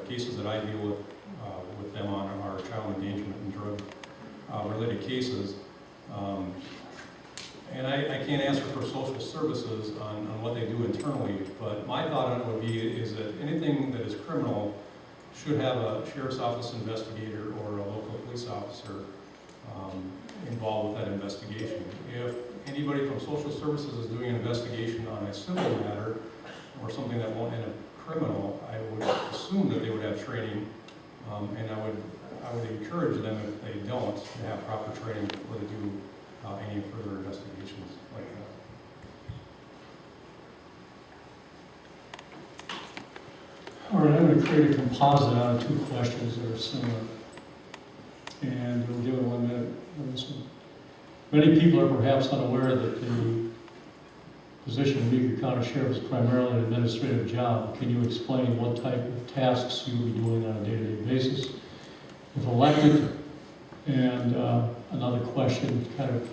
cases that I deal with them on are child endangerment and drug related cases. And I can't answer for social services on what they do internally, but my thought on it would be is that anything that is criminal should have a sheriff's office investigator or a local police officer involved with that investigation. If anybody from social services is doing an investigation on a civil matter or something that won't end up criminal, I would assume that they would have training, and I would encourage them, if they don't, to have proper training before they do any further investigations like that. All right, I'm going to create a composite out of 2 questions that are similar. And we'll give it 1 minute on this one. Many people are perhaps unaware that the position of Meeker County Sheriff is primarily an administrative job. Can you explain what type of tasks you will be doing on a day-to-day basis if elected? And another question kind of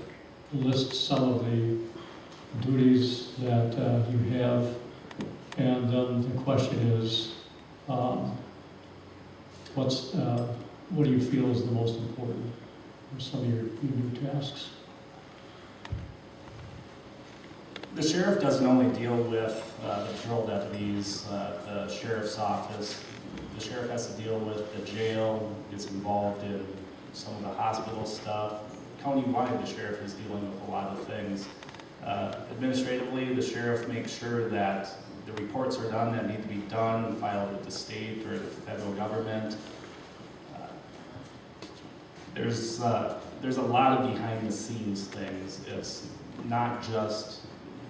lists some of the duties that you have. And then the question is, what do you feel is the most important for some of your new tasks? The sheriff doesn't only deal with the patrol deputies, the sheriff's office. The sheriff has to deal with the jail, gets involved in some of the hospital stuff. County-wide, the sheriff is dealing with a lot of things. Administratively, the sheriff makes sure that the reports are done that need to be done, filed with the state or the federal government. There's a lot of behind-the-scenes things. It's not just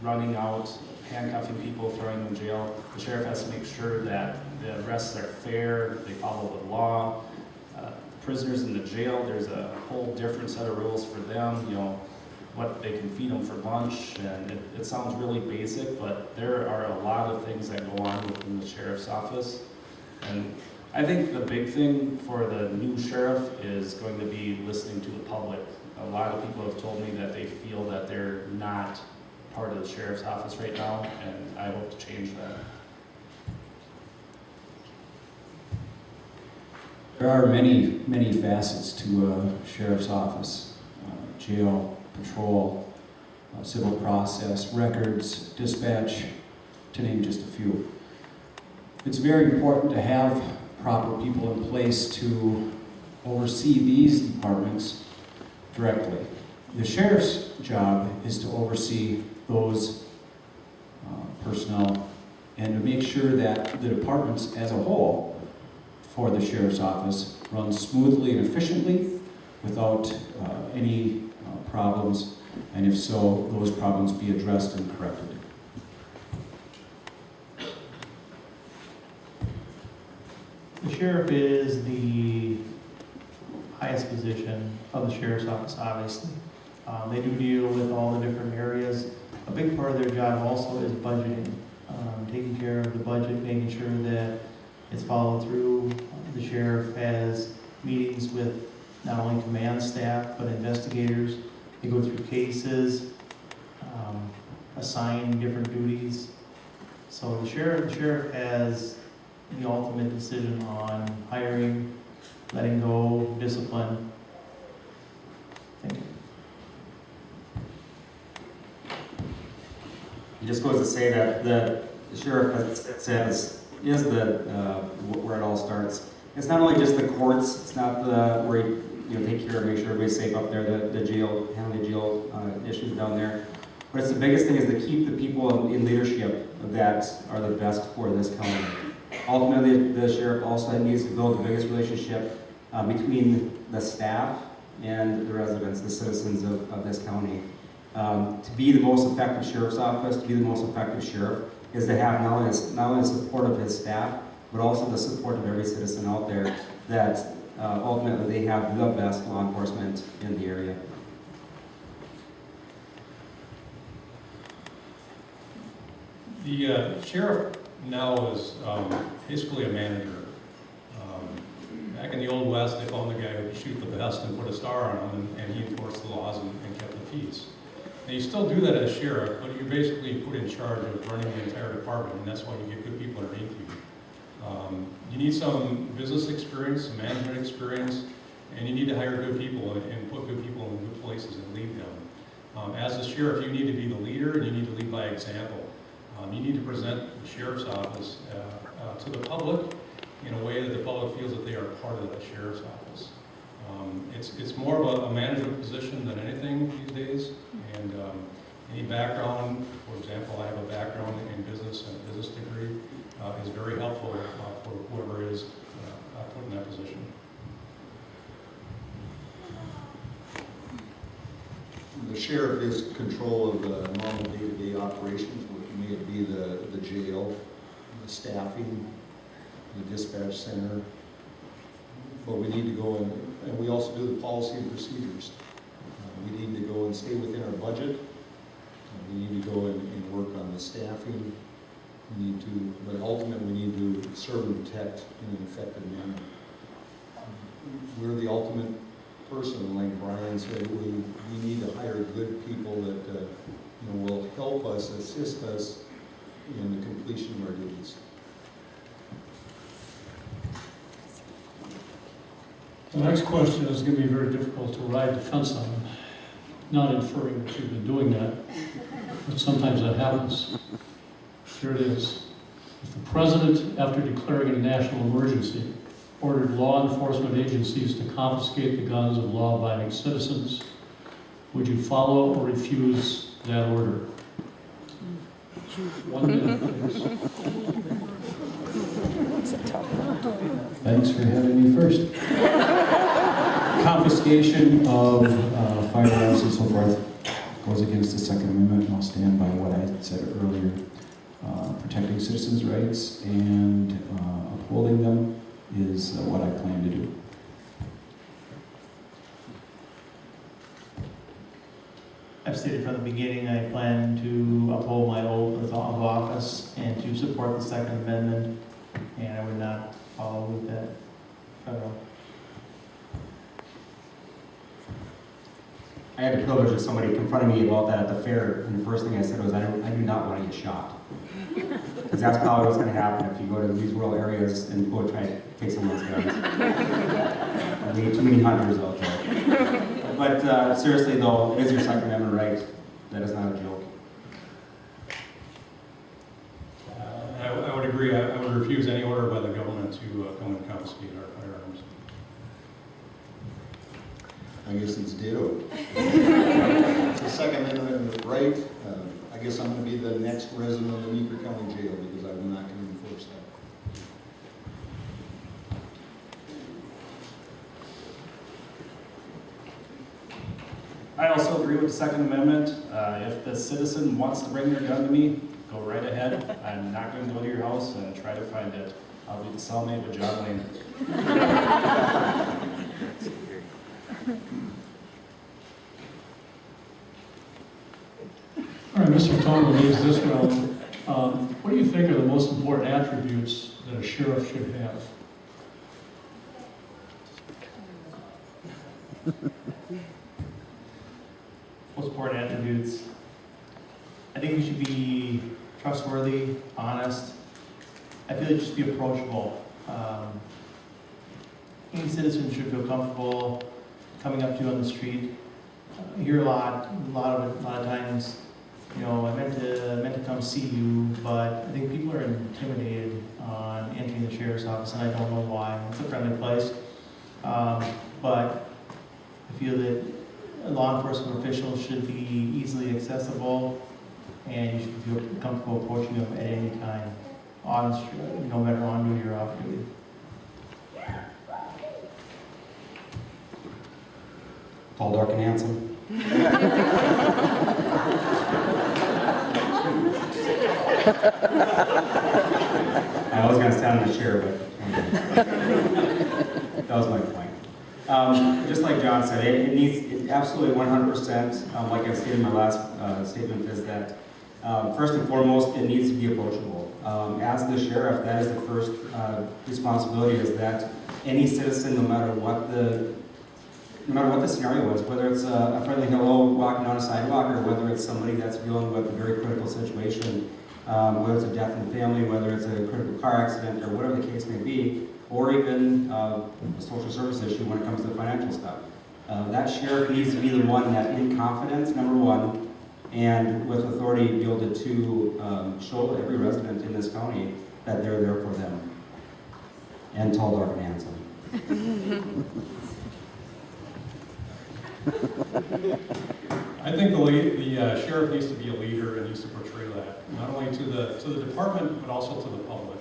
running out, handcuffing people, throwing them in jail. The sheriff has to make sure that the arrests are fair, they follow the law. The prisoners in the jail, there's a whole different set of rules for them, you know, what they can feed them for lunch, and it sounds really basic, but there are a lot of things that go on within the sheriff's office. And I think the big thing for the new sheriff is going to be listening to the public. A lot of people have told me that they feel that they're not part of the sheriff's office right now, and I hope to change that. There are many, many facets to a sheriff's office. Jail, patrol, civil process, records, dispatch, to name just a few. It's very important to have proper people in place to oversee these departments directly. The sheriff's job is to oversee those personnel and to make sure that the departments as a whole for the sheriff's office run smoothly and efficiently without any problems, and if so, those problems be addressed and corrected. The sheriff is the highest position of the sheriff's office, obviously. They do deal with all the different areas. A big part of their job also is budgeting, taking care of the budget, making sure that it's followed through. The sheriff has meetings with not only command staff, but investigators. They go through cases, assign different duties. So the sheriff has the ultimate decision on hiring, letting go, discipline. Thank you. It just goes to say that the sheriff, as it says, is where it all starts. It's not only just the courts. It's not where you take care of, make sure everybody's safe up there. The jail, handle the jail issues down there. But it's the biggest thing is to keep the people in leadership that are the best for this county. Ultimately, the sheriff also needs to build the biggest relationship between the staff and the residents, the citizens of this county. To be the most effective sheriff's office, to be the most effective sheriff, is to have not only the support of his staff, but also the support of every citizen out there, that ultimately they have the best law enforcement in the area. The sheriff now is basically a manager. Back in the Old West, they found the guy who could shoot the best and put a star on him, and he enforced the laws and kept the peace. Now, you still do that as sheriff, but you're basically put in charge of running the entire department, and that's why you get good people underneath you. You need some business experience, some management experience, and you need to hire good people and put good people in good places and lead them. As the sheriff, you need to be the leader and you need to lead by example. You need to present the sheriff's office to the public in a way that the public feels that they are part of the sheriff's office. It's more of a management position than anything these days, and any background, for example, I have a background in business and a business degree, is very helpful for whoever is put in that position. The sheriff is in control of the normal day-to-day operations, may it be the jail, the staffing, the dispatch center. But we need to go and we also do the policy and procedures. We need to go and stay within our budget. We need to go and work on the staffing. We need to, but ultimately we need to serve and protect in an effective manner. We're the ultimate person, like Brian said, we need to hire good people that will help us, assist us in the completion of our duties. The next question is going to be very difficult to ride the fence on. Not inferring that you've been doing that, but sometimes that happens. Here it is. If the president, after declaring a national emergency, ordered law enforcement agencies to confiscate the guns of law-abiding citizens, would you follow or refuse that order? 1 minute, please. Thanks for having me first. Confiscation of firearms and so forth goes against the Second Amendment, and I'll stand by what I said earlier. Protecting citizens' rights and upholding them is what I plan to do. I've stated from the beginning I plan to uphold my oath of office and to support the Second Amendment, and I would not follow with that federal. I had the privilege of somebody confronting me about that at the fair, and the first thing I said was, I do not want to get shot. Because that's probably what's going to happen if you go to these rural areas and go try to take someone's guns. I mean, too many hunters out there. But seriously though, it is your Second Amendment right. That is not a joke. I would agree. I would refuse any order by the government to come and confiscate our firearms. I guess it's ditto. It's the Second Amendment right. I guess I'm going to be the next resident of the Meeker County Jail because I'm not going to enforce that. I also agree with the Second Amendment. If the citizen wants to bring their gun to me, go right ahead. I'm not going to go to your house and try to find it. I'll be the cellmate with John Wayne. All right, Mr. Tong leaves this round. What do you think are the most important attributes that a sheriff should have? Most important attributes. I think you should be trustworthy, honest. I feel like you should be approachable. Any citizen should feel comfortable coming up to you on the street. I hear a lot of times, you know, I meant to come see you, but I think people are intimidated on entering the sheriff's office, and I don't know why. It's a friendly place, but I feel that law enforcement officials should be easily accessible, and you should feel comfortable approaching them at any time, on the street, no matter on duty or off duty. Tall, dark, and handsome. I was going to stand in the chair, but that was my point. Just like John said, it needs absolutely 100%, like I stated in my last statement, is that first and foremost, it needs to be approachable. As the sheriff, that is the first responsibility, is that any citizen, no matter what the scenario is, whether it's a friendly hello walking on a sidewalk or whether it's somebody that's dealing with a very critical situation, whether it's a death in the family, whether it's a critical car accident, or whatever the case may be, or even a social service issue when it comes to financial stuff. That sheriff needs to be the one that, in confidence, number one, and with authority, be able to show every resident in this county that they're there for them. And tall, dark, and handsome. I think the sheriff needs to be a leader and needs to portray that, not only to the department, but also to the public.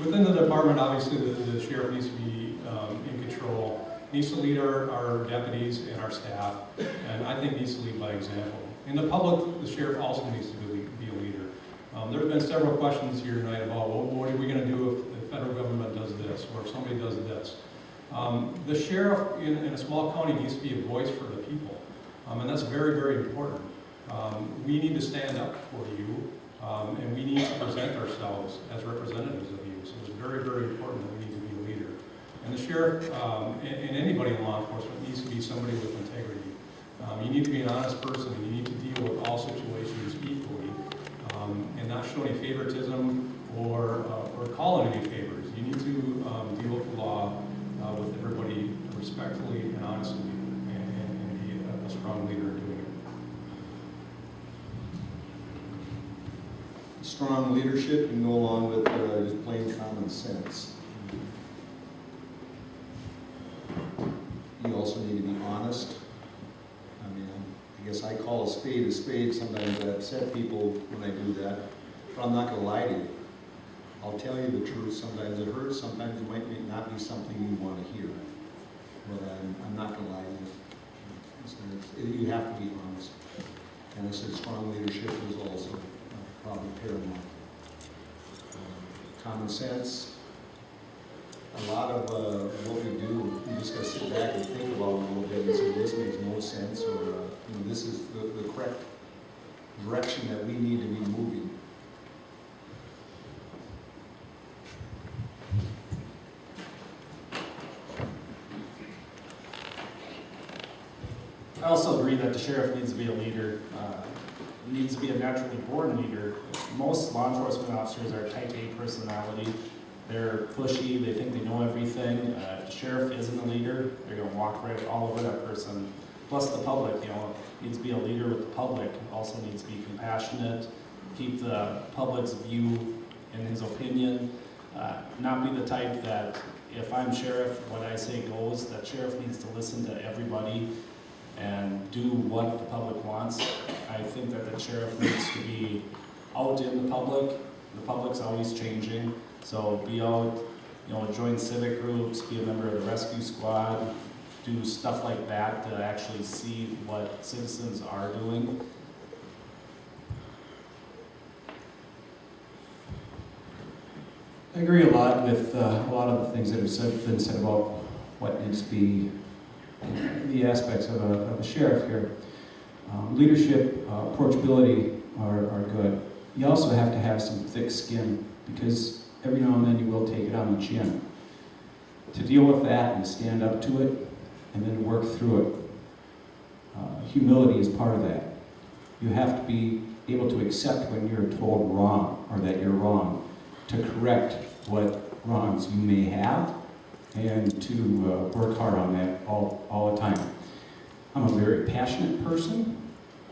Within the department, obviously, the sheriff needs to be in control, needs to lead our deputies and our staff, and I think needs to lead by example. In the public, the sheriff also needs to be a leader. There have been several questions here tonight about, well, what are we going to do if the federal government does this, or if somebody does this? The sheriff in a small county needs to be a voice for the people, and that's very, very important. We need to stand up for you, and we need to present ourselves as representatives of you. So it's very, very important that we need to be a leader. And the sheriff, and anybody in law enforcement, needs to be somebody with integrity. You need to be an honest person, and you need to deal with all situations equally, and not show any favoritism or call in any favors. You need to deal with the law with everybody respectfully and honestly, and be a strong leader in doing it. Strong leadership can go along with just plain common sense. You also need to be honest. I mean, I guess I call a spade a spade. Sometimes I upset people when I do that, but I'm not going to lie to you. I'll tell you the truth. Sometimes it hurts. Sometimes it might not be something you want to hear. But I'm not going to lie to you. You have to be honest. And I said strong leadership is also probably paramount. Common sense. A lot of what we do, you just got to sit back and think about it a little bit and say, this makes no sense, or this is the correct direction that we need to be moving. I also agree that the sheriff needs to be a leader, needs to be a naturally born leader. Most law enforcement officers are type A personality. They're pushy, they think they know everything. If the sheriff isn't a leader, they're going to walk right all over that person. Plus the public, needs to be a leader with the public, also needs to be compassionate, keep the public's view in his opinion, not be the type that if I'm sheriff, what I say goes. That sheriff needs to listen to everybody and do what the public wants. I think that the sheriff needs to be out in the public. The public's always changing, so be out, join civic groups, be a member of the rescue squad, do stuff like that to actually see what citizens are doing. I agree a lot with a lot of the things that have been said about what needs to be the aspects of a sheriff here. Leadership, approachability are good. You also have to have some thick skin, because every now and then you will take it on the chin. To deal with that and stand up to it and then work through it. Humility is part of that. You have to be able to accept when you're told wrong or that you're wrong, to correct what wrongs you may have, and to work hard on that all the time. I'm a very passionate person.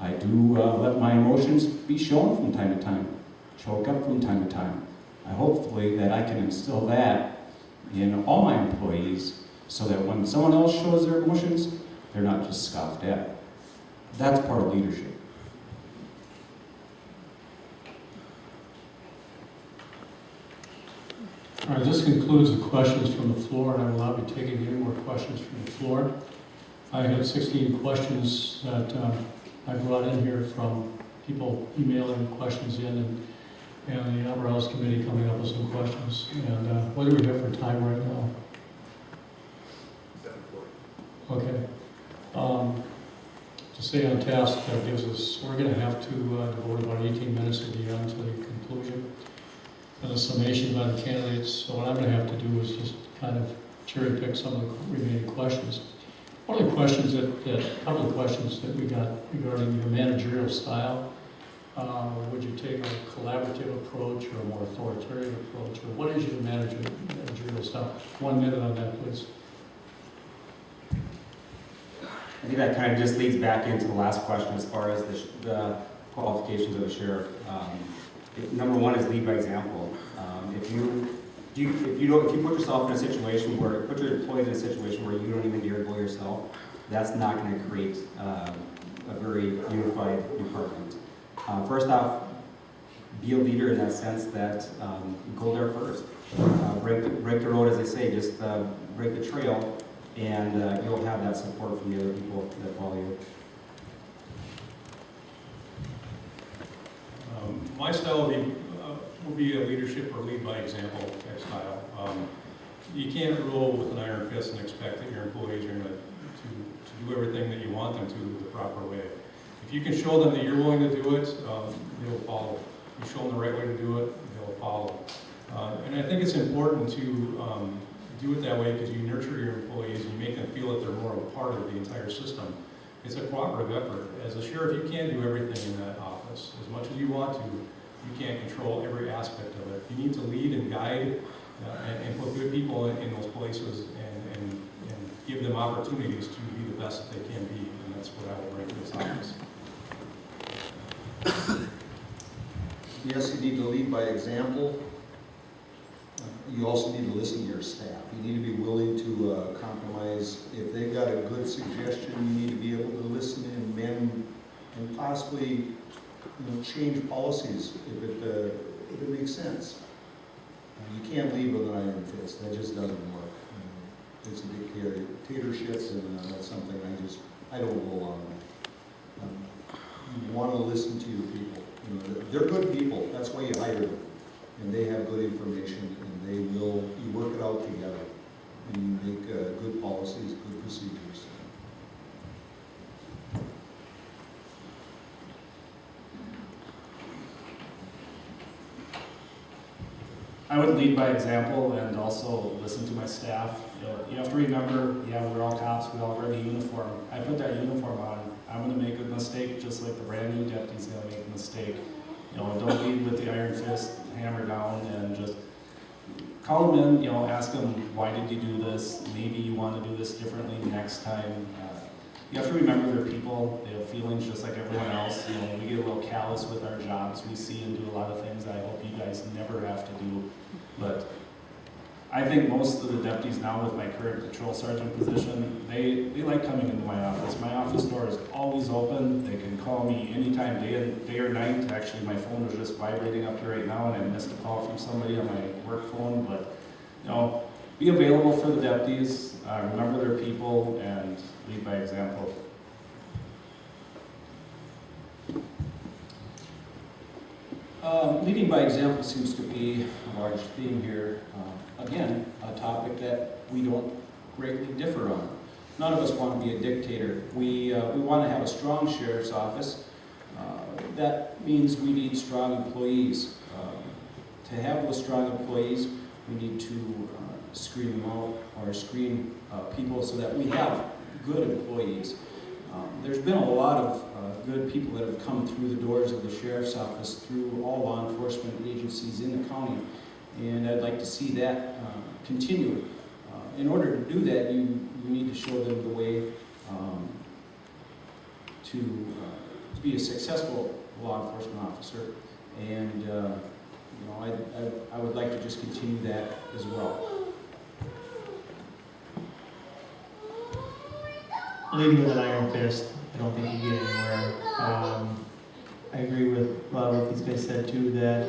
I do let my emotions be shown from time to time, choke up from time to time. Hopefully that I can instill that in all my employees, so that when someone else shows their emotions, they're not just scoffed at. That's part of leadership. All right, this concludes the questions from the floor, and I will not be taking any more questions from the floor. I had 16 questions that I brought in here from people emailing questions in, and the Upper House Committee coming up with some questions. And what do we have for time right now? 7:40. Okay. To stay on task, that gives us, we're going to have to devote about 18 minutes at the end to the conclusion and a summation by the candidates. So what I'm going to have to do is just kind of cherry pick some of the remaining questions. One of the questions a couple of questions that we got regarding your managerial style. Would you take a collaborative approach or a more authoritarian approach? Or what is your managerial style? 1 minute on that, please. I think that kind of just leads back into the last question as far as the qualifications of a sheriff. Number one is lead by example. If you put yourself in a situation where, put your employees in a situation where you don't even dare go yourself, that's not going to create a very unified department. First off, be a leader in that sense that go there first. Break the road, as they say, just break the trail, and you'll have that support from the other people that follow you. My style would be a leadership or lead by example type style. You can't rule with an iron fist and expect that your employees are going to do everything that you want them to the proper way. If you can show them that you're willing to do it, they'll follow. You show them the right way to do it, they'll follow. And I think it's important to do it that way because you nurture your employees and you make them feel that they're more of a part of the entire system. It's a cooperative effort. As a sheriff, you can't do everything in that office. As much as you want to, you can't control every aspect of it. You need to lead and guide and put good people in those places and give them opportunities to be the best that they can be. And that's what I will bring to this office. Yes, you need to lead by example. You also need to listen to your staff. You need to be willing to compromise. If they've got a good suggestion, you need to be able to listen and mend and possibly change policies if it makes sense. You can't lead with an iron fist. That just doesn't work. It's a dictatorship, and that's something I don't go along with. You want to listen to your people. They're good people. That's why you hire them. And they have good information, and you work it out together, and you make good policies, good procedures. I would lead by example and also listen to my staff. You have to remember, we're all cops, we all wear the uniform. I put that uniform on, I'm gonna make a mistake just like the brand new deputy's gonna make a mistake. Don't lead with the iron fist, hammer down, and just call them in, ask them, why did you do this? Maybe you want to do this differently next time. You have to remember they're people, they have feelings just like everyone else. We get a little callous with our jobs, we see and do a lot of things I hope you guys never have to do. But I think most of the deputies now with my current patrol sergeant position, they like coming into my office. My office door is always open. They can call me anytime, day or night. Actually, my phone was just vibrating up here right now, and I missed a call from somebody on my work phone. But, be available for the deputies, remember their people, and lead by example. Leading by example seems to be a large theme here. Again, a topic that we don't greatly differ on. None of us want to be a dictator. We want to have a strong sheriff's office. That means we need strong employees. To have those strong employees, we need to screen them out or screen people so that we have good employees. There's been a lot of good people that have come through the doors of the sheriff's office through all law enforcement agencies in the county, and I'd like to see that continue. In order to do that, you need to show them the way to be a successful law enforcement officer, and I would like to just continue that as well. Leading with an iron fist, I don't think you get anywhere. I agree with a lot of what these guys said too, that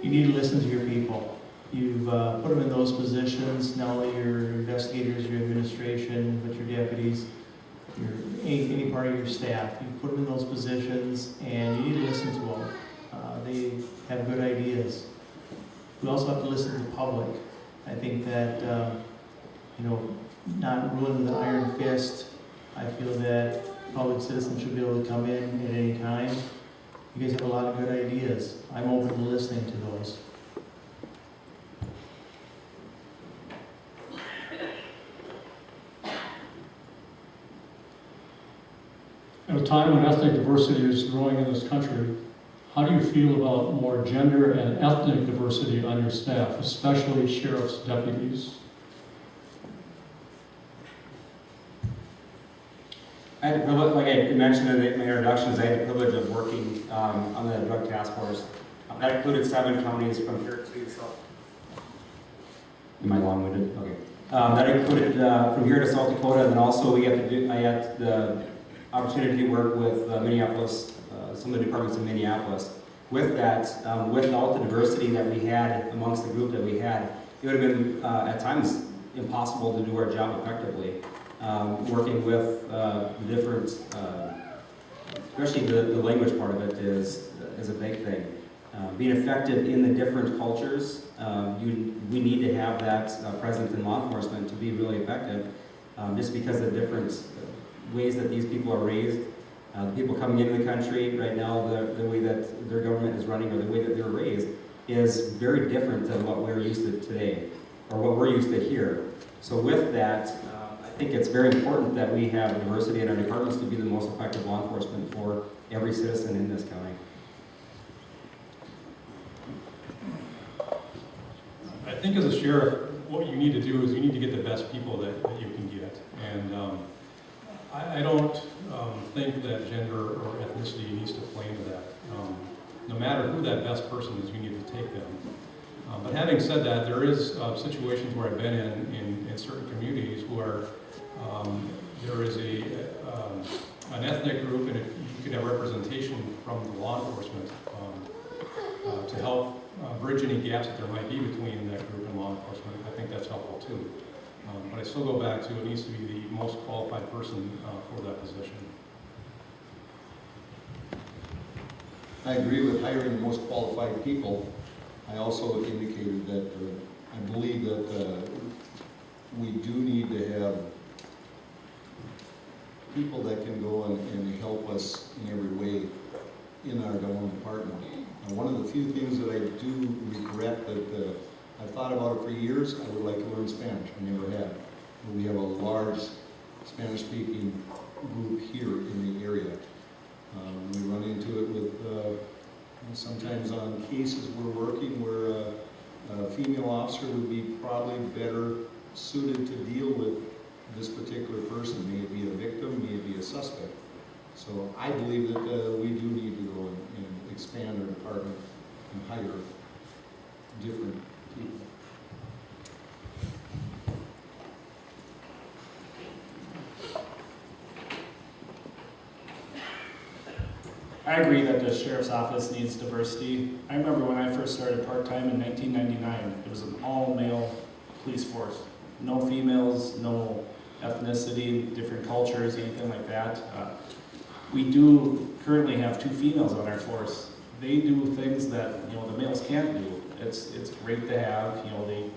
you need to listen to your people. You've put them in those positions, not only your investigators, your administration, but your deputies, any part of your staff. You put them in those positions, and you need to listen to them. They have good ideas. We also have to listen to the public. I think that, not ruling with an iron fist, I feel that public citizens should be able to come in at any time. You guys have a lot of good ideas. I'm open to listening to those. At a time when ethnic diversity is growing in this country, how do you feel about more gender and ethnic diversity on your staff, especially sheriff's deputies? I had the privilege, like I mentioned in my introductions, I had the privilege of working on the drug task force. That included 7 counties from here to South. Am I long-winded? Okay. That included from here to South Dakota, and then also I had the opportunity to work with Minneapolis, some of the departments in Minneapolis. With that, without the diversity that we had amongst the group that we had, it would have been at times impossible to do our job effectively. Working with the different, especially the language part of it is a big thing. Being effective in the different cultures, we need to have that present in law enforcement to be really effective, just because of the different ways that these people are raised. The people coming into the country right now, the way that their government is running or the way that they're raised is very different than what we're used to today, or what we're used to here. So with that, I think it's very important that we have diversity in our departments to be the most effective law enforcement for every citizen in this county. I think as a sheriff, what you need to do is you need to get the best people that you can get. And I don't think that gender or ethnicity needs to play into that. No matter who that best person is, you need to take them. But having said that, there is situations where I've been in certain communities where there is an ethnic group, and if you could have representation from the law enforcement to help bridge any gaps that there might be between that group and law enforcement, I think that's helpful too. But I still go back to it needs to be the most qualified person for that position. I agree with hiring the most qualified people. I also indicated that I believe that we do need to have people that can go and help us in every way in our own department. One of the few things that I do regret that I've thought about it for years, I would like to learn Spanish. I never have. We have a large Spanish-speaking group here in the area. We run into it with sometimes on cases we're working where a female officer would be probably better suited to deal with this particular person, may it be a victim, may it be a suspect. So I believe that we do need to go and expand our department and hire different people. I agree that the sheriff's office needs diversity. I remember when I first started part-time in 1999, it was an all-male police force. No females, no ethnicity, different cultures, anything like that. We do currently have 2 females on our force. They do things that the males can't do. It's great to have. They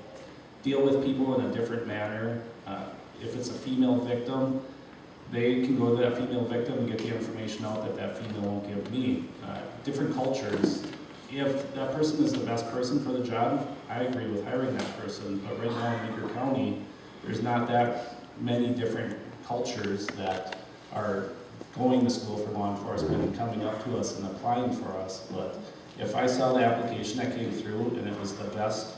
deal with people in a different manner. If it's a female victim, they can go to that female victim and get the information out that that female won't give me. Different cultures. If that person is the best person for the job, I agree with hiring that person. But right now in Meeker County, there's not that many different cultures that are going to school for law enforcement and coming up to us and applying for us. But if I saw the application that came through and it was the best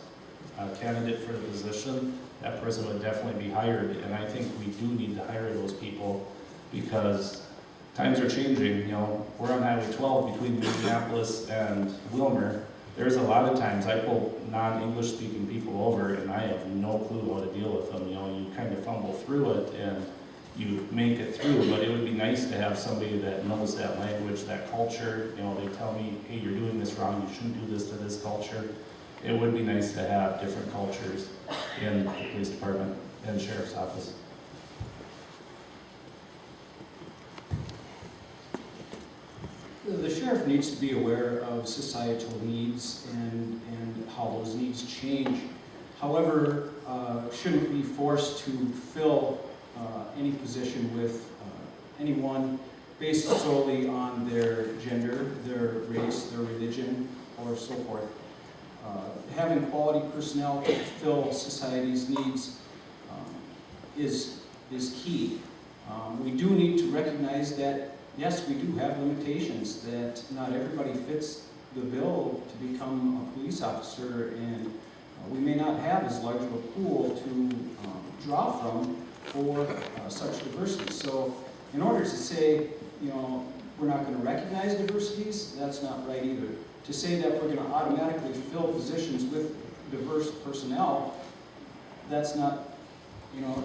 candidate for the position, that person would definitely be hired. And I think we do need to hire those people because times are changing. We're on Highway 12 between Minneapolis and Wilmer. There's a lot of times I pull non-English speaking people over and I have no clue how to deal with them. You kind of fumble through it and you make it through, but it would be nice to have somebody that knows that language, that culture. They tell me, hey, you're doing this wrong, you shouldn't do this to this culture. It would be nice to have different cultures in the police department and sheriff's office. The sheriff needs to be aware of societal needs and how those needs change. However, shouldn't be forced to fill any position with anyone based solely on their gender, their race, their religion, or so forth. Having quality personnel to fill society's needs is key. We do need to recognize that, yes, we do have limitations, that not everybody fits the bill to become a police officer, and we may not have as large of a pool to draw from for such diversity. So in order to say, you know, we're not going to recognize diversities, that's not right either. To say that we're going to automatically fill positions with diverse personnel, that's not, you know,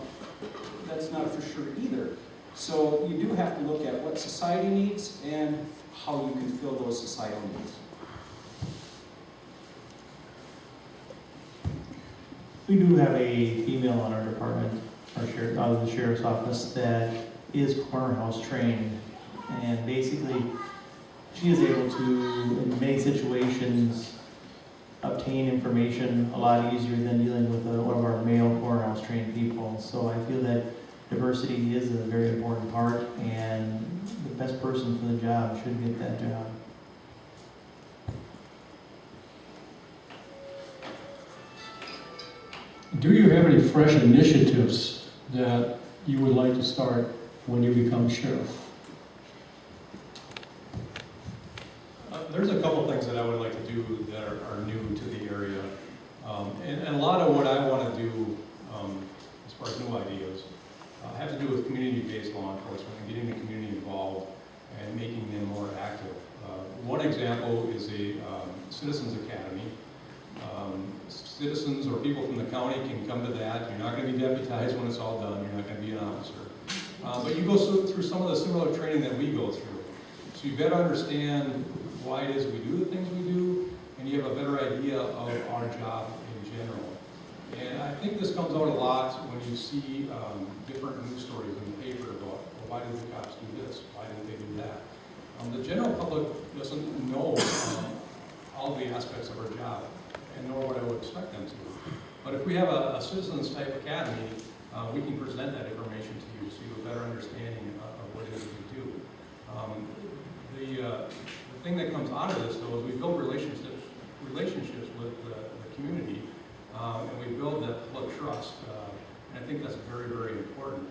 that's not for sure either. So you do have to look at what society needs and how you can fill those societal needs. We do have a female on our department, our sheriff, out of the sheriff's office, that is corner house trained. And basically, she is able to, in many situations, obtain information a lot easier than dealing with one of our male corner house trained people. So I feel that diversity is a very important part, and the best person for the job should get that job. Do you have any fresh initiatives that you would like to start when you become sheriff? There's a couple things that I would like to do that are new to the area. And a lot of what I want to do, as far as new ideas, have to do with community-based law enforcement and getting the community involved and making them more active. One example is a Citizens Academy. Citizens or people from the county can come to that. You're not going to be deputized when it's all done. You're not going to be an officer. But you go through some of the similar training that we go through. So you better understand why it is we do the things we do, and you have a better idea of our job in general. And I think this comes out a lot when you see different news stories in the paper about, well, why did the cops do this? Why didn't they do that? The general public doesn't know all the aspects of our job, and nor what I would expect them to. But if we have a citizens type academy, we can present that information to you so you have a better understanding of what it is we do. The thing that comes out of this, though, is we build relationships with the community, and we build that public trust, and I think that's very, very important.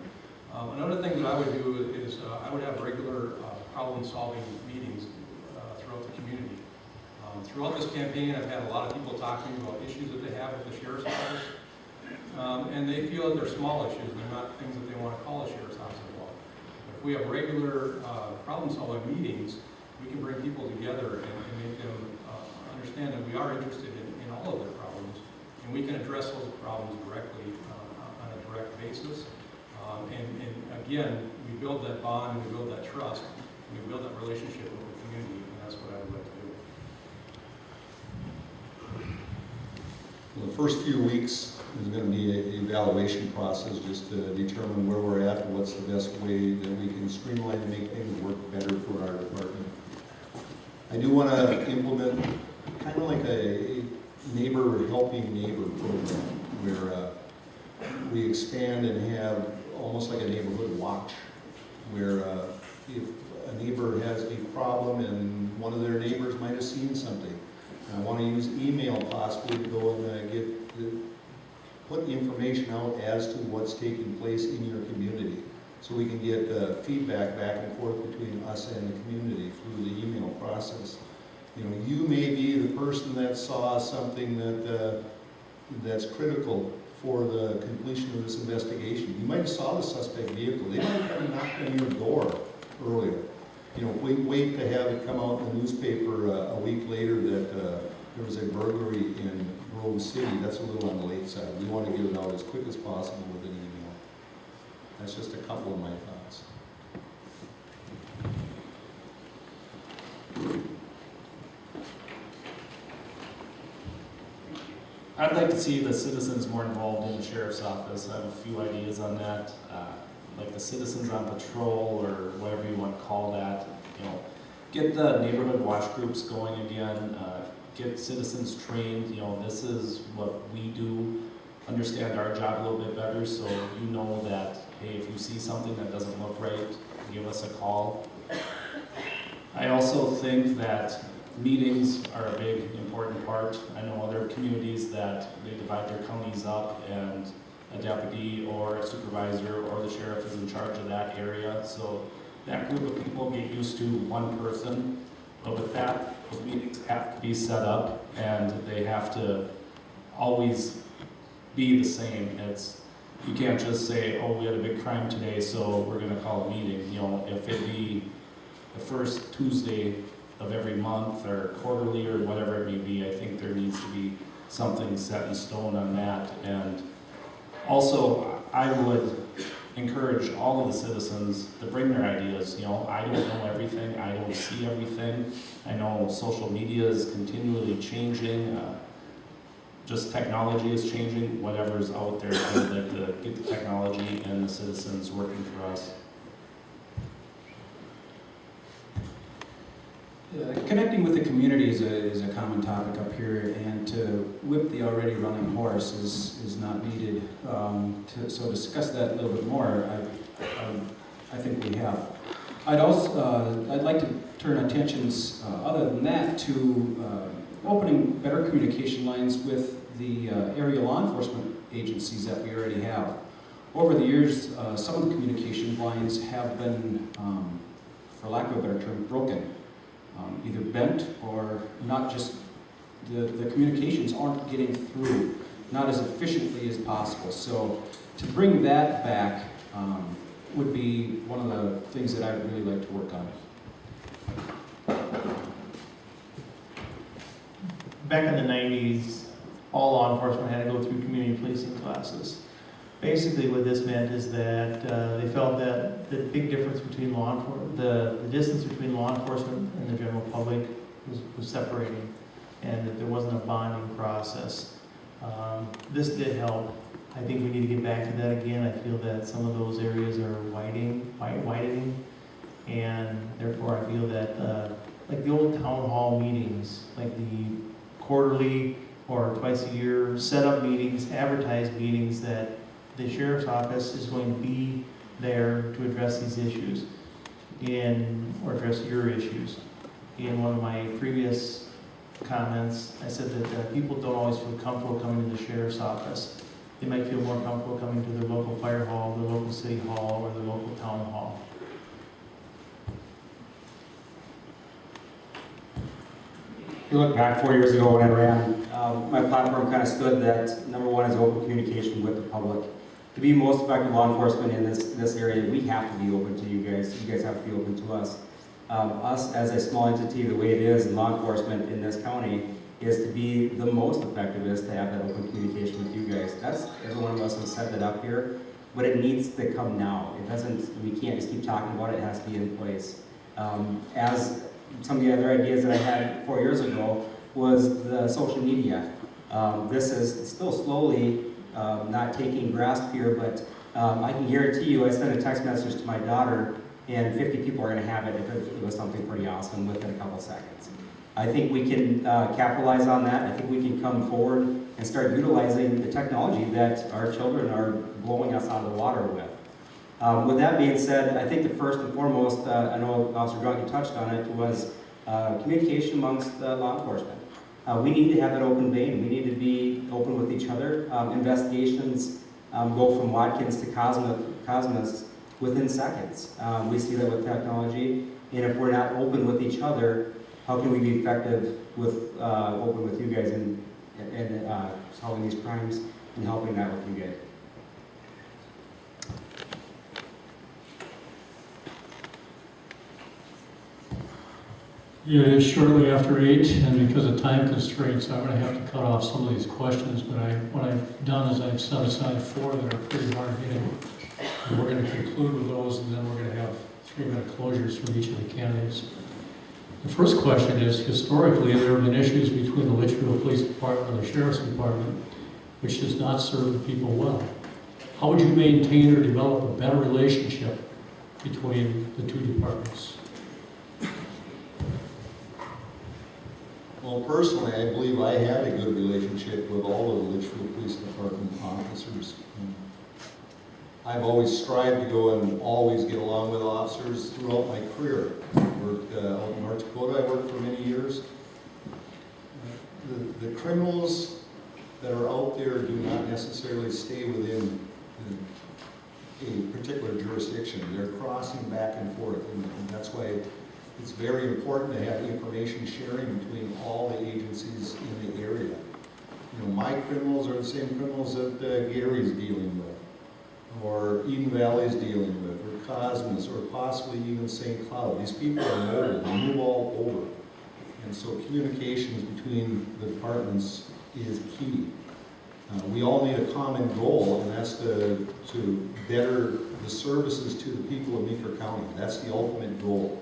Another thing that I would do is I would have regular problem-solving meetings throughout the community. Throughout this campaign, I've had a lot of people talking about issues that they have with the sheriff's office, and they feel that they're small issues, and they're not things that they want to call a sheriff's office about. But if we have regular problem-solving meetings, we can bring people together and make them understand that we are interested in all of their problems, and we can address those problems directly on a direct basis. And again, we build that bond, and we build that trust, and we build that relationship with the community, and that's what I would like to do. Well, the first few weeks is going to be an evaluation process just to determine where we're at and what's the best way that we can streamline and make things work better for our department. I do want to implement kind of like a neighbor helping neighbor program where we expand and have almost like a neighborhood watch where if a neighbor has a problem and one of their neighbors might have seen something, I want to use email possibly to go and put information out as to what's taking place in your community. So we can get feedback back and forth between us and the community through the email process. You know, you may be the person that saw something that's critical for the completion of this investigation. You might have saw the suspect vehicle. They might have come and knocked on your door earlier. You know, if we wait to have it come out in the newspaper a week later that there was a burglary in Grove City, that's a little on the late side. We want to get it out as quick as possible with an email. That's just a couple of my thoughts. I'd like to see the citizens more involved in the sheriff's office. I have a few ideas on that. Like the citizens on patrol or whatever you want to call that. You know, get the neighborhood watch groups going again. Get citizens trained. You know, this is what we do. Understand our job a little bit better, so you know that, hey, if you see something that doesn't look right, give us a call. I also think that meetings are a big, important part. I know other communities that they divide their counties up and a deputy or a supervisor or the sheriff is in charge of that area. So that group of people get used to one person. But with that, those meetings have to be set up and they have to always be the same. You can't just say, oh, we had a big crime today, so we're gonna call a meeting. You know, if it be the first Tuesday of every month or quarterly or whatever it may be, I think there needs to be something set in stone on that. And also, I would encourage all of the citizens to bring their ideas. You know, I don't know everything, I don't see everything. I know social media is continually changing, just technology is changing, whatever's out there. I would like to get the technology and the citizens working for us. Connecting with the community is a common topic up here, and to whip the already running horse is not needed. So discuss that a little bit more, I think we have. I'd like to turn attentions, other than that, to opening better communication lines with the area law enforcement agencies that we already have. Over the years, some of the communication lines have been, for lack of a better term, broken. Either bent or not just, the communications aren't getting through, not as efficiently as possible. So to bring that back would be one of the things that I'd really like to work on. Back in the 90s, all law enforcement had to go through community policing classes. Basically what this meant is that they felt that the big difference between the distance between law enforcement and the general public was separating, and that there wasn't a bonding process. This did help. I think we need to get back to that again. I feel that some of those areas are widening, and therefore I feel that like the old town hall meetings, like the quarterly or twice a year set-up meetings, advertised meetings, that the sheriff's office is going to be there to address these issues or address your issues. In one of my previous comments, I said that people don't always feel comfortable coming to the sheriff's office. They might feel more comfortable coming to their local fire hall, their local city hall, or their local town hall. If you look back 4 years ago when I ran, my platform kind of stood that number one is open communication with the public. To be most effective law enforcement in this area, we have to be open to you guys. You guys have to be open to us. Us as a small entity, the way it is in law enforcement in this county, is to be the most effective is to have that open communication with you guys. That's, every one of us has set that up here, but it needs to come now. It doesn't, we can't just keep talking about it, it has to be in place. As some of the other ideas that I had 4 years ago was the social media. This is still slowly not taking grasp here, but I can guarantee you I sent a text message to my daughter and 50 people are going to have it if it was something pretty awesome within a couple seconds. I think we can capitalize on that. I think we can come forward and start utilizing the technology that our children are blowing us out of the water with. With that being said, I think the first and foremost, I know Officer Drunk touched on it, was communication amongst law enforcement. We need to have that open vein. We need to be open with each other. Investigations go from Watkins to Cosmos within seconds. We see that with technology, and if we're not open with each other, how can we be effective with open with you guys and solving these crimes and helping that with you guys? It is shortly after 8, and because of time constraints, I'm going to have to cut off some of these questions, but what I've done is I've set aside 4 that are pretty hard hitting. And we're going to conclude with those, and then we're going to have 3-minute closures from each of the candidates. The first question is, historically, there have been issues between the Litchfield Police Department and the Sheriff's Department, which does not serve the people well. How would you maintain or develop a better relationship between the 2 departments? Well, personally, I believe I had a good relationship with all of the Litchfield Police Department officers. I've always strived to go and always get along with officers throughout my career. I worked out in North Dakota, I worked for many years. The criminals that are out there do not necessarily stay within a particular jurisdiction. They're crossing back and forth, and that's why It's very important to have information sharing between all the agencies in the area. You know, my criminals are the same criminals that Gary's dealing with, or Eden Valley's dealing with, or Cosmos, or possibly even St. Cloud. These people are mobile, they move all over. And so communications between the departments is key. We all need a common goal, and that's to better the services to the people of Meeker County. That's the ultimate goal,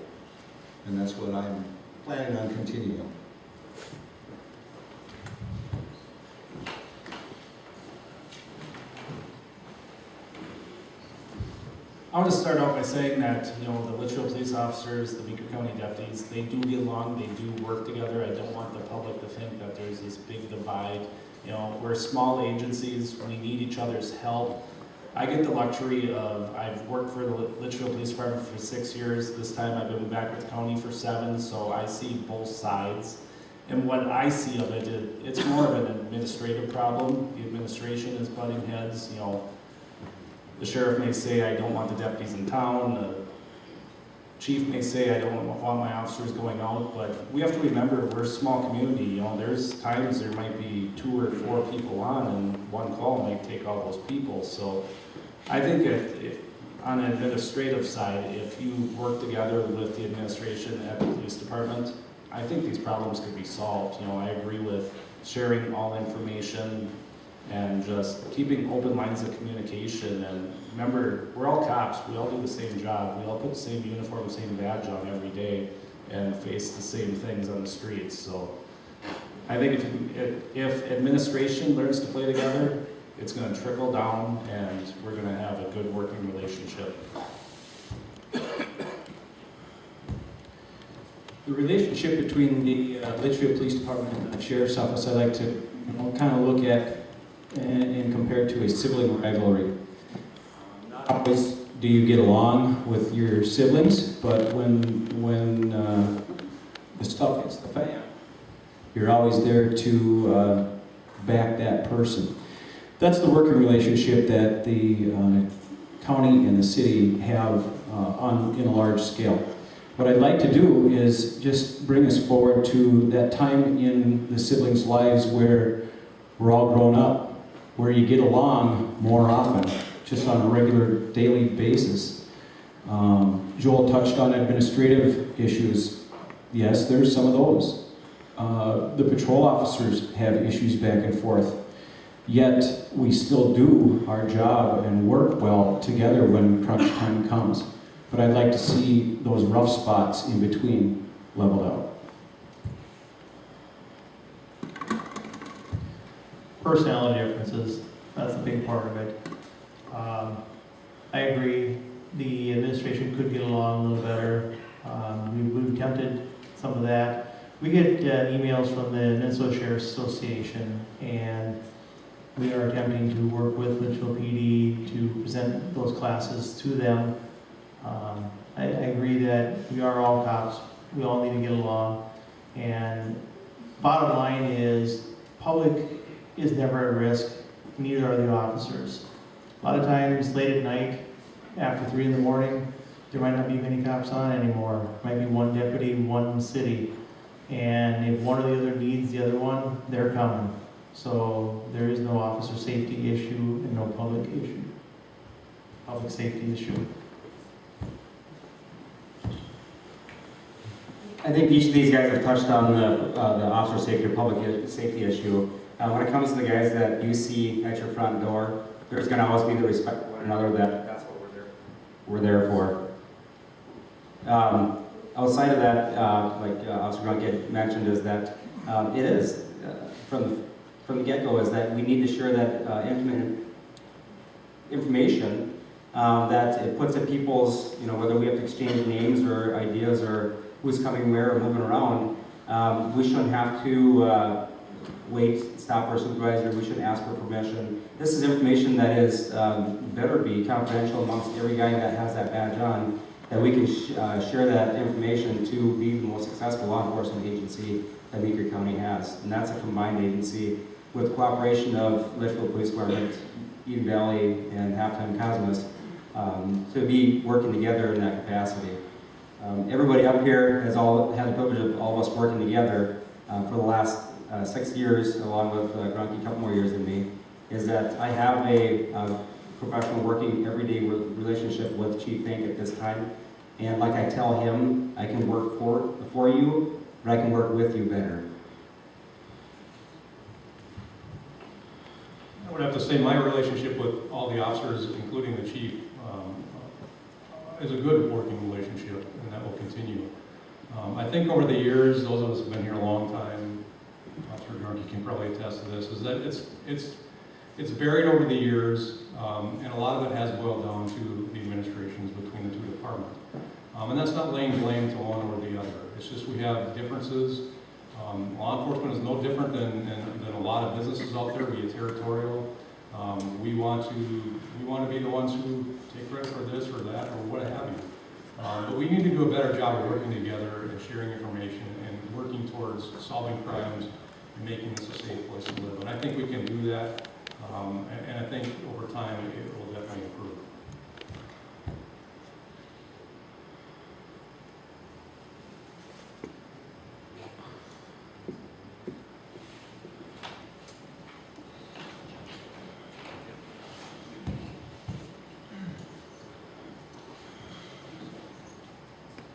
and that's what I'm planning on continuing. I want to start out by saying that, you know, the Litchfield police officers, the Meeker County deputies, they do get along, they do work together. I don't want the public to think that there's this big divide. You know, we're small agencies, we need each other's help. I get the luxury of, I've worked for the Litchfield Police Department for 6 years. This time I've been back with the county for 7, so I see both sides. And what I see of it, it's more of an administrative problem. The administration is butting heads, you know. The sheriff may say, I don't want the deputies in town. The chief may say, I don't want my officers going out. But we have to remember, we're a small community. You know, there's times there might be 2 or 4 people on, and one call might take all those people. So I think on an administrative side, if you work together with the administration at the police department, I think these problems could be solved. You know, I agree with sharing all information and just keeping open lines of communication. And remember, we're all cops. We all do the same job. We all put the same uniform, the same badge on every day and face the same things on the streets. So I think if administration learns to play together, it's going to trickle down and we're going to have a good working relationship. The relationship between the Litchfield Police Department and the Sheriff's Office, I like to kind of look at and compare to a sibling rivalry. Not always do you get along with your siblings, but when the stuff hits the fan, you're always there to back that person. That's the working relationship that the county and the city have in a large scale. What I'd like to do is just bring us forward to that time in the siblings' lives where we're all grown up, where you get along more often, just on a regular daily basis. Joel touched on administrative issues. Yes, there's some of those. The patrol officers have issues back and forth. Yet we still do our job and work well together when crunch time comes. But I'd like to see those rough spots in between leveled out. Personality differences, that's a big part of it. I agree, the administration could get along a little better. We've attempted some of that. We get emails from the Minnesota Sheriff's Association, and we are attempting to work with Litchfield PD to present those classes to them. I agree that we are all cops, we all need to get along, and bottom line is, public is never at risk, neither are the officers. A lot of times, late at night, after 3 in the morning, there might not be many cops on anymore. Might be one deputy, one city, and if one or the other needs the other one, they're coming. So there is no officer safety issue and no public safety issue. I think each of these guys have touched on the officer safety or public safety issue. When it comes to the guys that you see at your front door, there's going to always be the respect for one another. That's what we're there for. Outside of that, like Officer Grunkett mentioned, is that it is from the get-go is that we need to share that information that it puts at people's, whether we have to exchange names or ideas or who's coming where or moving around. We shouldn't have to wait, stop our supervisor. We shouldn't ask for permission. This is information that is better be confidential amongst every guy that has that badge on, that we can share that information to be the most successful law enforcement agency that Meeker County has. And that's a combined agency with cooperation of Litchfield Police Department, Eden Valley, and halftime Cosmos to be working together in that capacity. Everybody up here has all had the privilege of all of us working together for the last 6 years, along with Grunke, a couple more years than me, is that I have a professional working everyday relationship with Chief Fink at this time. And like I tell him, I can work for you, but I can work with you better. I would have to say my relationship with all the officers, including the chief, is a good working relationship, and that will continue. I think over the years, those of us who have been here a long time, Officer Grunke can probably attest to this, is that it's varied over the years, and a lot of it has boiled down to the administrations between the two departments. And that's not laying blame to one or the other. It's just we have differences. Law enforcement is no different than a lot of businesses out there, be it territorial. We want to be the ones who take credit for this or that or what have you. But we need to do a better job of working together and sharing information and working towards solving crimes and making this a safe place to live. And I think we can do that. And I think over time it will definitely improve.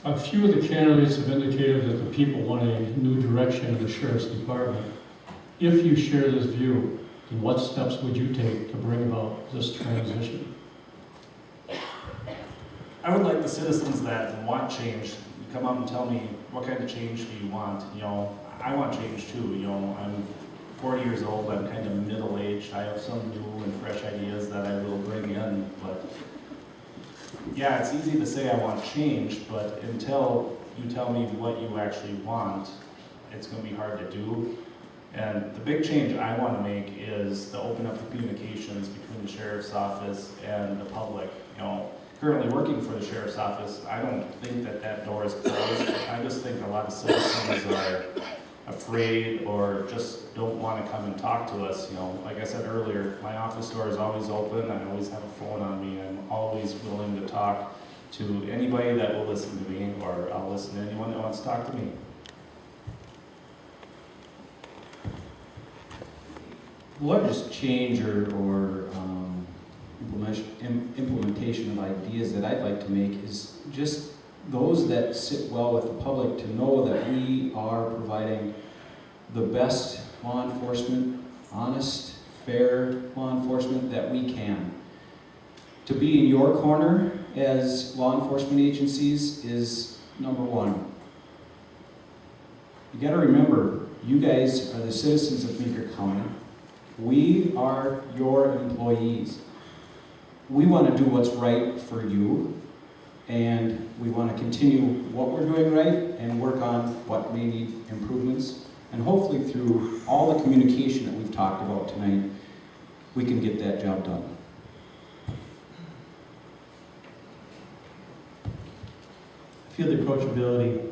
A few of the candidates have indicated that the people want a new direction in the sheriff's department. If you share this view, then what steps would you take to bring about this transition? I would like the citizens that want change to come up and tell me, what kind of change do you want? You know, I want change too. You know, I'm 40 years old, I'm kind of middle-aged. I have some new and fresh ideas that I will bring in, but yeah, it's easy to say I want change, but until you tell me what you actually want, it's going to be hard to do. And the big change I want to make is to open up the communications between the sheriff's office and the public. You know, currently working for the sheriff's office, I don't think that door is closed. I just think a lot of citizens are afraid or just don't want to come and talk to us. You know, like I said earlier, my office door is always open. I always have a phone on me. I'm always willing to talk to anybody that will listen to me, or I'll listen to anyone that wants to talk to me. The largest change or implementation of ideas that I'd like to make is just those that sit well with the public to know that we are providing the best law enforcement, honest, fair law enforcement that we can. To be in your corner as law enforcement agencies is number one. You got to remember, you guys are the citizens of Meeker County. We are your employees. We want to do what's right for you, and we want to continue what we're doing right and work on what may need improvements. And hopefully through all the communication that we've talked about tonight, we can get that job done. Field approachability,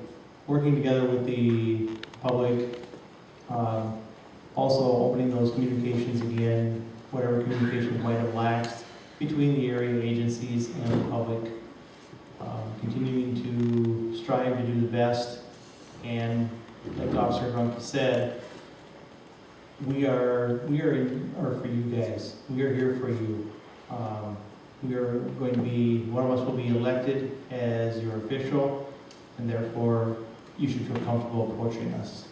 working together with the public, also opening those communications again, whatever communications might have lacked between the area agencies and the public, continuing to strive to do the best. And like Officer Grunke said, we are for you guys. We are here for you. We are going to be, one of us will be elected as your official, and therefore you should feel comfortable approaching us.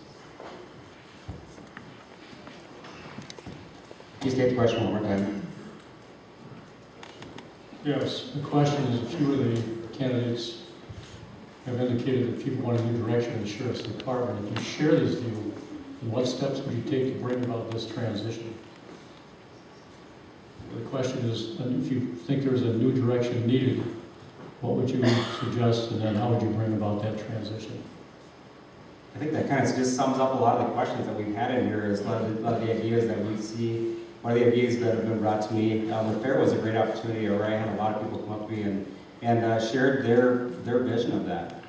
Please state the question one more time. Yes, the question is, a few of the candidates have indicated that people want a new direction in the sheriff's department. If you share this view, then what steps would you take to bring about this transition? The question is, if you think there's a new direction needed, what would you suggest, and then how would you bring about that transition? I think that kind of just sums up a lot of the questions that we've had in here, is a lot of the ideas that we see. One of the ideas that have been brought to me, the fair was a great opportunity where I had a lot of people come up to me and shared their vision of that.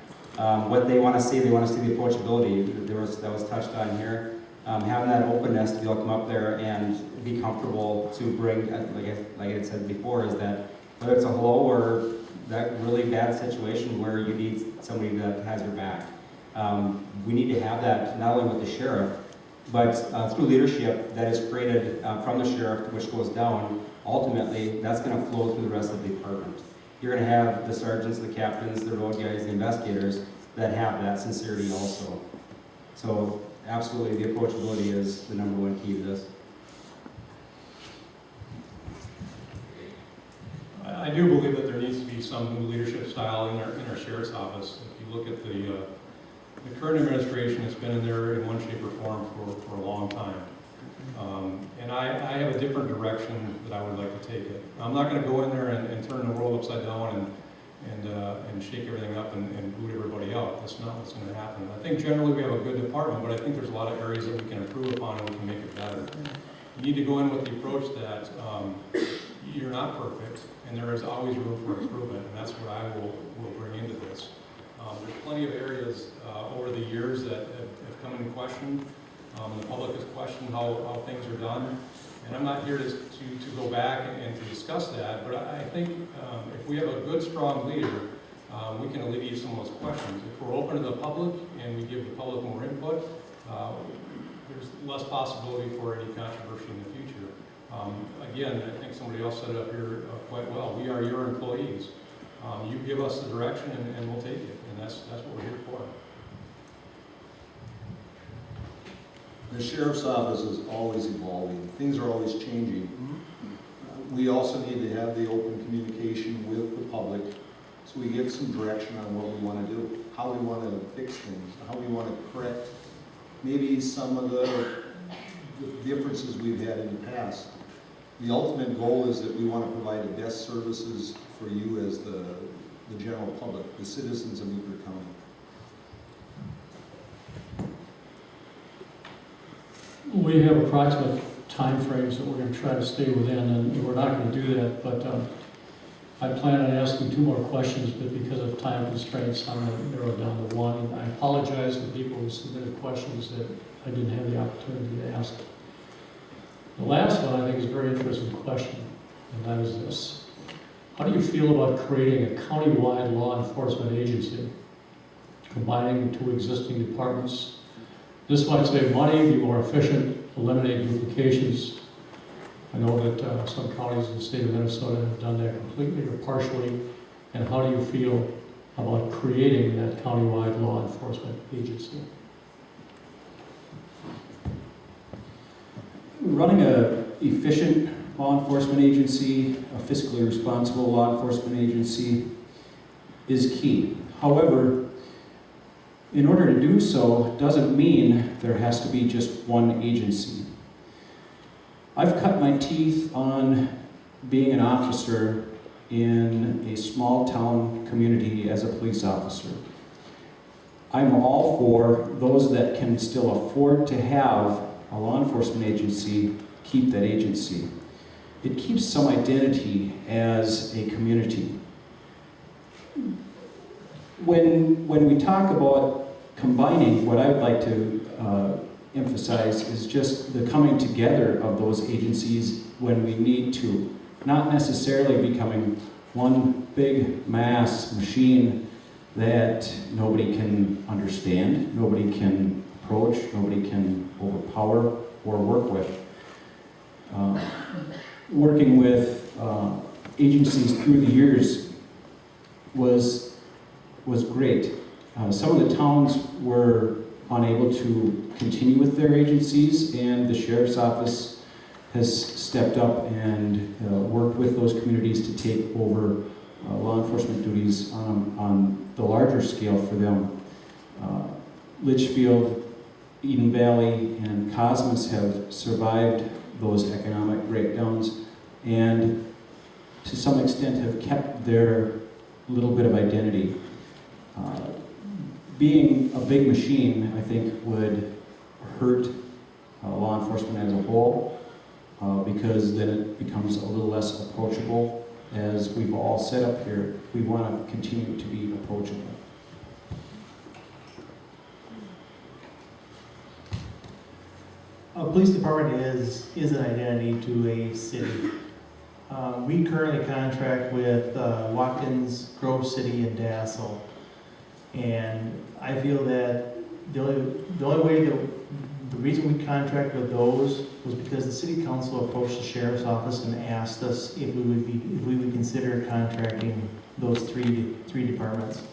What they want to see, they want to see the approachability that was touched on here. Having that openness to be able to come up there and be comfortable to bring, like I had said before, is that whether it's a hello or that really bad situation where you need somebody that has your back. We need to have that not only with the sheriff, but through leadership that is created from the sheriff, which goes down. Ultimately, that's going to flow through the rest of the department. You're going to have the sergeants, the captains, the road guys, the investigators that have that sincerity also. So absolutely, the approachability is the #1 key to this. I do believe that there needs to be some new leadership style in our sheriff's office. If you look at the current administration, has been in there in one shape or form for a long time. And I have a different direction that I would like to take it. I'm not going to go in there and turn the world upside down and shake everything up and boot everybody out. That's not what's going to happen. I think generally we have a good department, but I think there's a lot of areas that we can improve upon and we can make it better. You need to go in with the approach that you're not perfect, and there is always room for improvement, and that's what I will bring into this. There's plenty of areas over the years that have come into question. The public has questioned how things are done, and I'm not here to go back and to discuss that, but I think if we have a good, strong leader, we can alleviate some of those questions. If we're open to the public and we give the public more input, there's less possibility for any controversy in the future. Again, I think somebody else said it up here quite well. We are your employees. You give us the direction and we'll take it, and that's what we're here for. The sheriff's office is always evolving. Things are always changing. We also need to have the open communication with the public so we get some direction on what we want to do, how we want to fix things, how we want to correct maybe some of the differences we've had in the past. The ultimate goal is that we want to provide the best services for you as the general public, the citizens of Meeker County. We have approximate timeframes that we're going to try to stay within, and we're not going to do that, but I plan on asking 2 more questions, but because of time constraints, I'm going to narrow it down to 1. And I apologize to people who submitted questions that I didn't have the opportunity to ask. The last one I think is a very interesting question, and that is this. How do you feel about creating a county-wide law enforcement agency, combining 2 existing departments? This might save money, be more efficient, eliminate duplications. I know that some counties in the state of Minnesota have done that completely or partially. And how do you feel about creating that county-wide law enforcement agency? Running an efficient law enforcement agency, a fiscally responsible law enforcement agency is key. However, in order to do so doesn't mean there has to be just one agency. I've cut my teeth on being an officer in a small town community as a police officer. I'm all for those that can still afford to have a law enforcement agency keep that agency. It keeps some identity as a community. When we talk about combining, what I would like to emphasize is just the coming together of those agencies when we need to, not necessarily becoming one big mass machine that nobody can understand, nobody can approach, nobody can overpower or work with. Working with agencies through the years was great. Some of the towns were unable to continue with their agencies, and the sheriff's office has stepped up and worked with those communities to take over law enforcement duties on the larger scale for them. Litchfield, Eden Valley, and Cosmos have survived those economic breakdowns and to some extent have kept their little bit of identity. Being a big machine, I think, would hurt law enforcement as a whole because then it becomes a little less approachable. As we've all said up here, we want to continue to be approachable. A police department is an identity to a city. We currently contract with Watkins, Grove City, and Dassel. And I feel that the only way that, the reason we contract with those was because the city council approached the sheriff's office and asked us if we would consider contracting those three departments.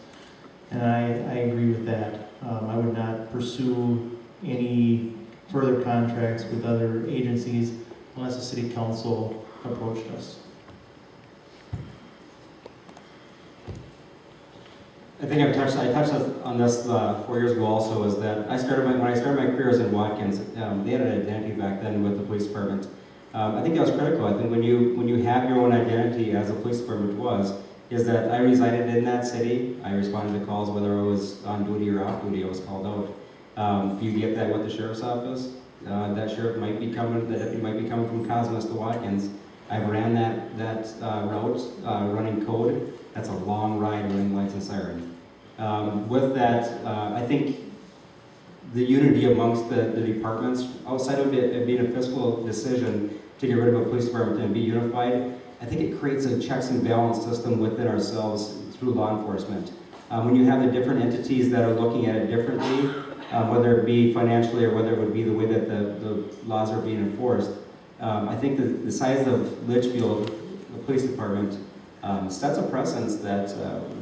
And I agree with that. I would not pursue any further contracts with other agencies unless the city council approached us. I think I touched on this 4 years ago also, is that when I started my career as in Watkins, they had an identity back then with the police department. I think that was critical. I think when you have your own identity, as the police department was, is that I resided in that city. I responded to calls whether I was on duty or off duty. I was called out. If you get that with the sheriff's office, that sheriff might be coming. That deputy might be coming from Cosmos to Watkins. I've ran that route, running code. That's a long ride running lights and siren. With that, I think the unity amongst the departments, outside of it being a fiscal decision to get rid of a police department and be unified, I think it creates a checks and balance system within ourselves through law enforcement. When you have the different entities that are looking at it differently, whether it be financially or whether it would be the way that the laws are being enforced, I think the size of Litchfield, the police department, sets a precedence that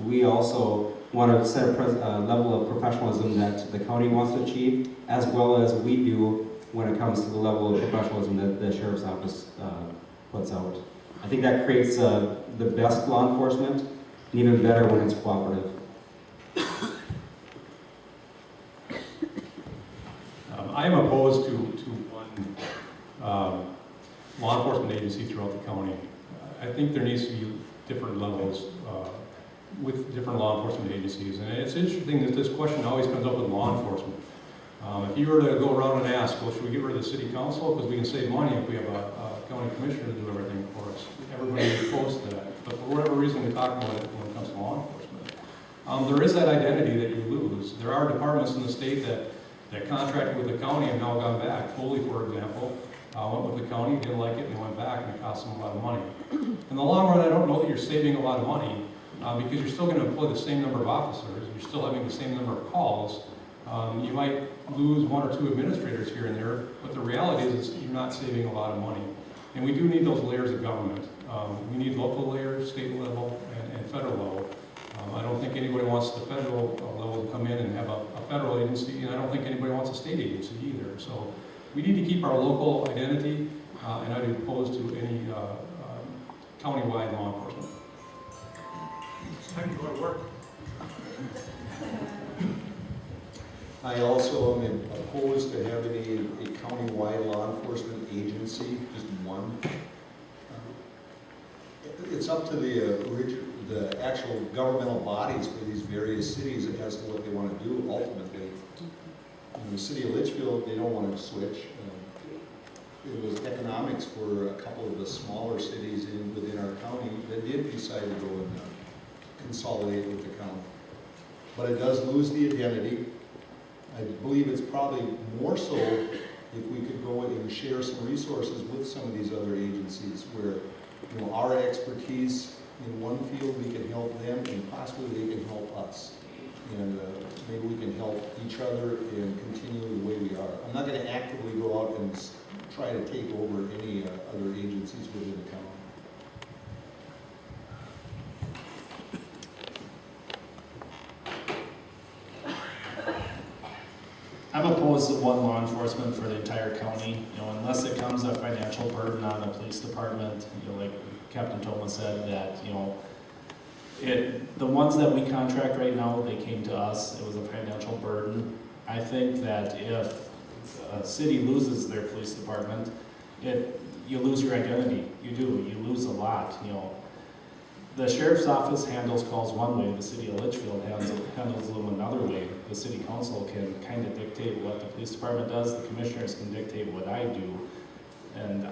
we also want to set a level of professionalism that the county wants to achieve, as well as we do when it comes to the level of professionalism that the sheriff's office puts out. I think that creates the best law enforcement, and even better when it's cooperative. I am opposed to one law enforcement agency throughout the county. I think there needs to be different levels with different law enforcement agencies. And it's interesting that this question always comes up with law enforcement. If you were to go around and ask, well, should we get rid of the city council? Because we can save money if we have a county commissioner to do everything for us. Everybody is opposed to that. But for whatever reason, we talk about it when it comes to law enforcement. There is that identity that you lose. There are departments in the state that contracted with the county and now gone back. Foley, for example, went with the county, didn't like it, and went back, and it cost them a lot of money. In the long run, I don't know that you're saving a lot of money because you're still going to employ the same number of officers. You're still having the same number of calls. You might lose one or two administrators here and there, but the reality is you're not saving a lot of money. And we do need those layers of government. We need local layers, state level, and federal level. I don't think anybody wants the federal level to come in and have a federal agency, and I don't think anybody wants a state agency either. So we need to keep our local identity, and I'd be opposed to any county-wide law enforcement. It's time to go to work. I also am opposed to having a county-wide law enforcement agency, just one. It's up to the actual governmental bodies for these various cities as to what they want to do ultimately. In the city of Litchfield, they don't want to switch. It was economics for a couple of the smaller cities within our county that did decide to go and consolidate with the county. But it does lose the identity. I believe it's probably more so if we could go and share some resources with some of these other agencies where, you know, our expertise in one field, we can help them, and possibly they can help us. And maybe we can help each other and continue the way we are. I'm not going to actively go out and try to take over any other agencies within the county. I'm opposed to one law enforcement for the entire county, you know, unless it comes a financial burden on the police department, you know, like Captain Toma said, that, you know, the ones that we contract right now, they came to us, it was a financial burden. I think that if a city loses their police department, you lose your identity, you do, you lose a lot, you know. The sheriff's office handles calls one way, the city of Litchfield handles them another way. The city council can kind of dictate what the police department does, the commissioners can dictate what I do. And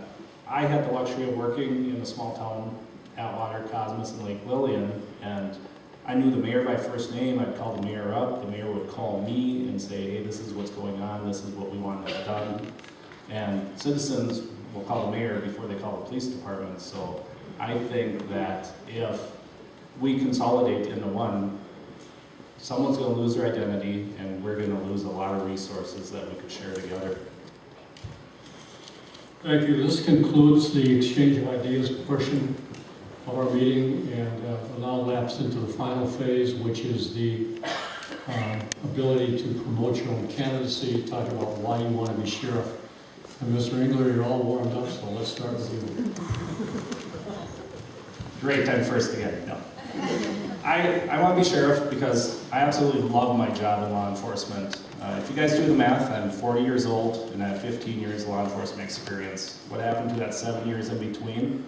I had the luxury of working in a small town, Atwater, Cosmos, and Lake Lillian, and I knew the mayor by first name. I'd call the mayor up, the mayor would call me and say, hey, this is what's going on, this is what we want done. And citizens will call the mayor before they call the police department, so I think that if we consolidate into one, someone's gonna lose their identity, and we're gonna lose a lot of resources that we could share together. Thank you. This concludes the exchange of ideas portion of our meeting, and we'll now lapse into the final phase, which is the ability to promote your own candidacy, talk about why you want to be sheriff. And Mr. Engler, you're all warmed up, so let's start with you. Great, I'm first again. No. I want to be sheriff because I absolutely love my job in law enforcement. If you guys do the math, I'm 40 years old and I have 15 years of law enforcement experience. What happened to that 7 years in between?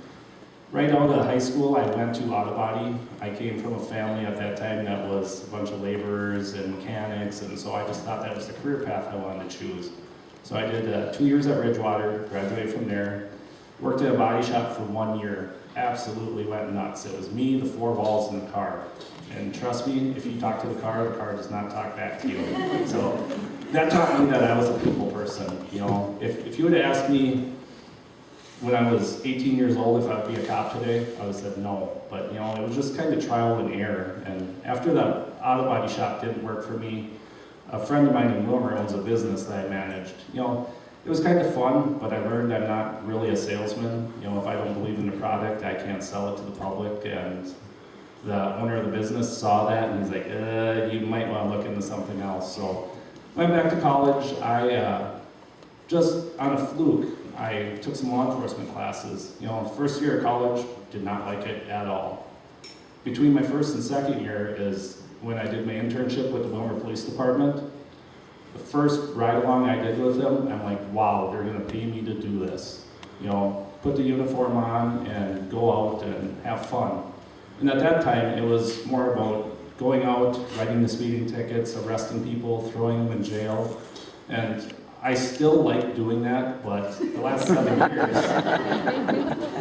Right out of high school, I went to auto body. I came from a family at that time that was a bunch of laborers and mechanics, and so I just thought that was the career path I wanted to choose. So I did 2 years at Ridgewater, graduated from there, worked at a body shop for 1 year. Absolutely went nuts. It was me, the four walls, and the car. And trust me, if you talk to the car does not talk back to you. So that taught me that I was a people person. You know, if you would have asked me when I was 18 years old if I would be a cop today, I would have said no. But you know, it was just kind of trial and error. And after the auto body shop didn't work for me, a friend of mine in Wilmer owns a business that I managed. You know, it was kind of fun, but I learned I'm not really a salesman. You know, if I don't believe in the product, I can't sell it to the public. And the owner of the business saw that, and he's like, you might want to look into something else. So went back to college. I just on a fluke, I took some law enforcement classes. You know, first year of college, did not like it at all. Between my first and second year is when I did my internship with the Wilmer Police Department. The first ride-along I did with them, I'm like, wow, they're gonna pay me to do this. You know, put the uniform on and go out and have fun. And at that time, it was more about going out, writing the speeding tickets, arresting people, throwing them in jail. And I still like doing that, but the last 7 years,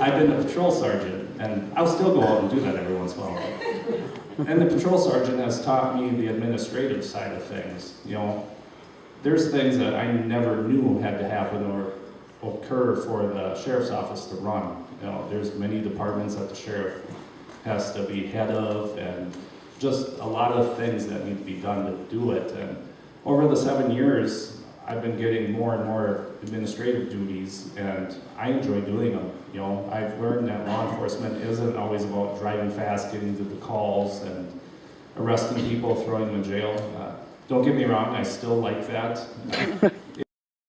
I've been a patrol sergeant, and I'll still go out and do that every once in a while. And the patrol sergeant has taught me the administrative side of things. You know, there's things that I never knew had to happen or occur for the sheriff's office to run. You know, there's many departments that the sheriff has to be head of, and just a lot of things that need to be done to do it. And over the 7 years, I've been getting more and more administrative duties, and I enjoy doing them. You know, I've learned that law enforcement isn't always about driving fast, getting to the calls, and arresting people, throwing them in jail. Don't get me wrong, I still like that.